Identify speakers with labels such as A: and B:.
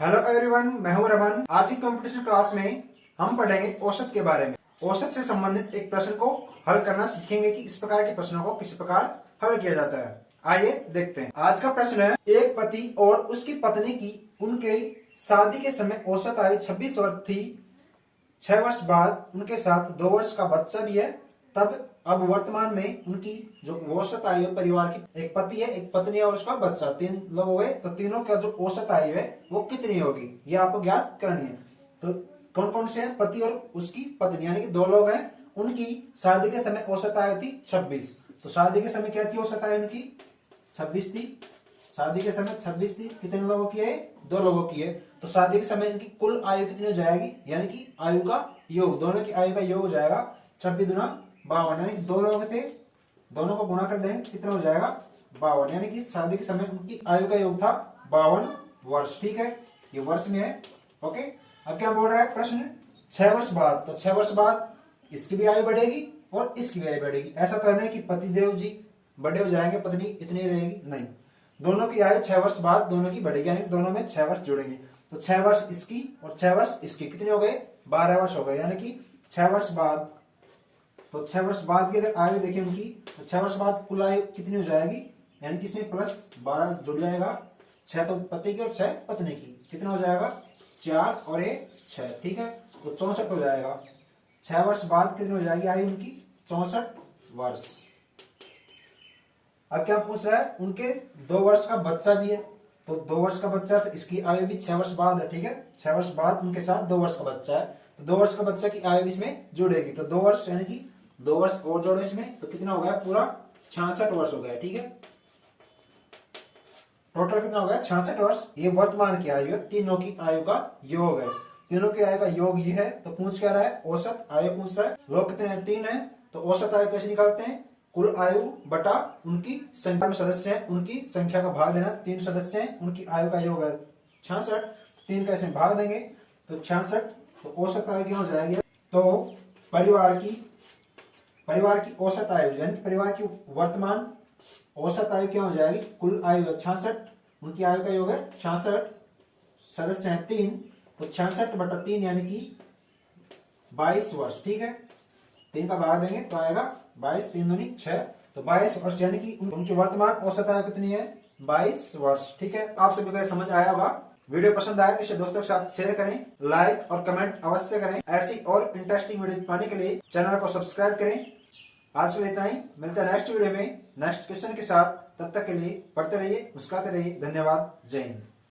A: Hello everyone, मैं हूं रमन। आज की कंपटीशन क्लास में हम पढ़ेंगे औसत के बारे में। औसत से संबंधित एक प्रश्न को हल करना सीखेंगे कि इस प्रकार के प्रश्नों को किस प्रकार हल किया जाता है। आइए देखते हैं। आज का प्रश्न है, एक पति और उसकी पत्नी की उनके शादी के समय औसत आयु 26 वर्ष थी। 6 वर्ष बाद उनके साथ 2 वर्ष का बच्चा भी है। तब अब वर्तमान में उनकी जो औसत आयु है, परिवार की एक पति है, एक पत्नी है और उसका बच्चा, 3 लोग हुए, तो तीनों का जो औसत आयु है वो कितनी होगी, ये आपको ज्ञात करनी है। तो कौन कौन से हैं? पति और उसकी पत्नी, यानी कि 2 लोग हैं। उनकी शादी के समय औसत आयु थी 26। तो शादी के समय क्या थी औसत आयु उनकी? 26 थी। शादी के समय 26 थी। कितने लोगों की है? 2 लोगों की है। तो शादी के समय इनकी कुल आयु कितनी हो जाएगी, यानी कि आयु का योग, दोनों की आयु का योग हो जाएगा 26 दूना 52, यानी कि 2 लोग थे, दोनों को गुणा कर देंगे, कितना हो जाएगा 52, यानी कि शादी के समय उनकी आयु का योग था 52 वर्ष। ठीक है, ये वर्ष में है। ओके, अब क्या बोल रहा है प्रश्न? 6 वर्ष बाद, तो 6 वर्ष बाद इसकी भी आयु बढ़ेगी और इसकी भी आयु बढ़ेगी। ऐसा तो नहीं कि पतिदेव जी बड़े हो जाएंगे, पत्नी इतनी रहेगी, नहीं, दोनों की आयु 6 वर्ष बाद दोनों की बढ़ेगी, यानी दोनों में 6 वर्ष जुड़ेंगे। तो 6 वर्ष इसकी और 6 वर्ष इसकी, कितने हो गए? 12 वर्ष हो गए, यानी कि 6 वर्ष बाद, तो 6 वर्ष बाद की अगर आयु देखें उनकी, तो 6 वर्ष बाद कुल आयु कितनी हो जाएगी, यानी कि इसमें प्लस 12 जुड़ जाएगा। 6 तो पति की और 6 पत्नी की, कितना हो जाएगा? 4 और 1 6, ठीक है, तो 64 हो जाएगा। 6 वर्ष बाद कितनी हो जाएगी आयु उनकी? 64 वर्ष। अब क्या पूछ रहा है? उनके 2 वर्ष का बच्चा भी है, तो 2 वर्ष का बच्चा, तो इसकी आयु भी 6 वर्ष बाद है। ठीक है, 6 वर्ष बाद उनके साथ 2 वर्ष का बच्चा है, तो 2 वर्ष का बच्चा की आयु भी इसमें जुड़ेगी। तो 2 वर्ष, यानी कि 2 वर्ष और जोड़ो इसमें, तो कितना हो गया? पूरा 66 वर्ष हो गया। ठीक है, टोटल कितना हो गया? 66 वर्ष। ये वर्तमान की आयु है, तीनों की आयु का योग है। तीनों की आयु का योग ये है। तो पूछ क्या रहा है? औसत आयु पूछ रहा है। लोग कितने हैं? 3 है। तो औसत आयु कैसे निकालते हैं? कुल आयु बटा उनकी संख्या में सदस्य है, उनकी संख्या का भाग देना। 3 सदस्य हैं, उनकी आयु का योग है 66, 3 का इसमें भाग देंगे तो 66। तो औसत आयु क्या हो जाएगी? तो परिवार की औसत आयु, यानी परिवार की वर्तमान औसत आयु क्या हो जाएगी? कुल आयु है 66, उनकी आयु का योग है 66, सदस्य हैं 3, तो 66 बटा 3 यानी कि 22 वर्ष। ठीक है, 3 का भाग देंगे तो आएगा 22, 3 दूनी 6, तो 22 वर्ष, यानी कि उनकी वर्तमान औसत आयु कितनी है? 22 वर्ष। ठीक है, आप सभी को समझ आया होगा। वीडियो पसंद आया तो इसे दोस्तों के साथ शेयर करें, लाइक और कमेंट अवश्य करें। ऐसी और इंटरेस्टिंग वीडियो पाने के लिए चैनल को सब्सक्राइब करें। आज के लिए इतना ही, मिलते हैं नेक्स्ट वीडियो में नेक्स्ट क्वेश्चन के साथ। तब तक के लिए पढ़ते रहिए, मुस्कुराते रहिए। धन्यवाद, जय हिंद।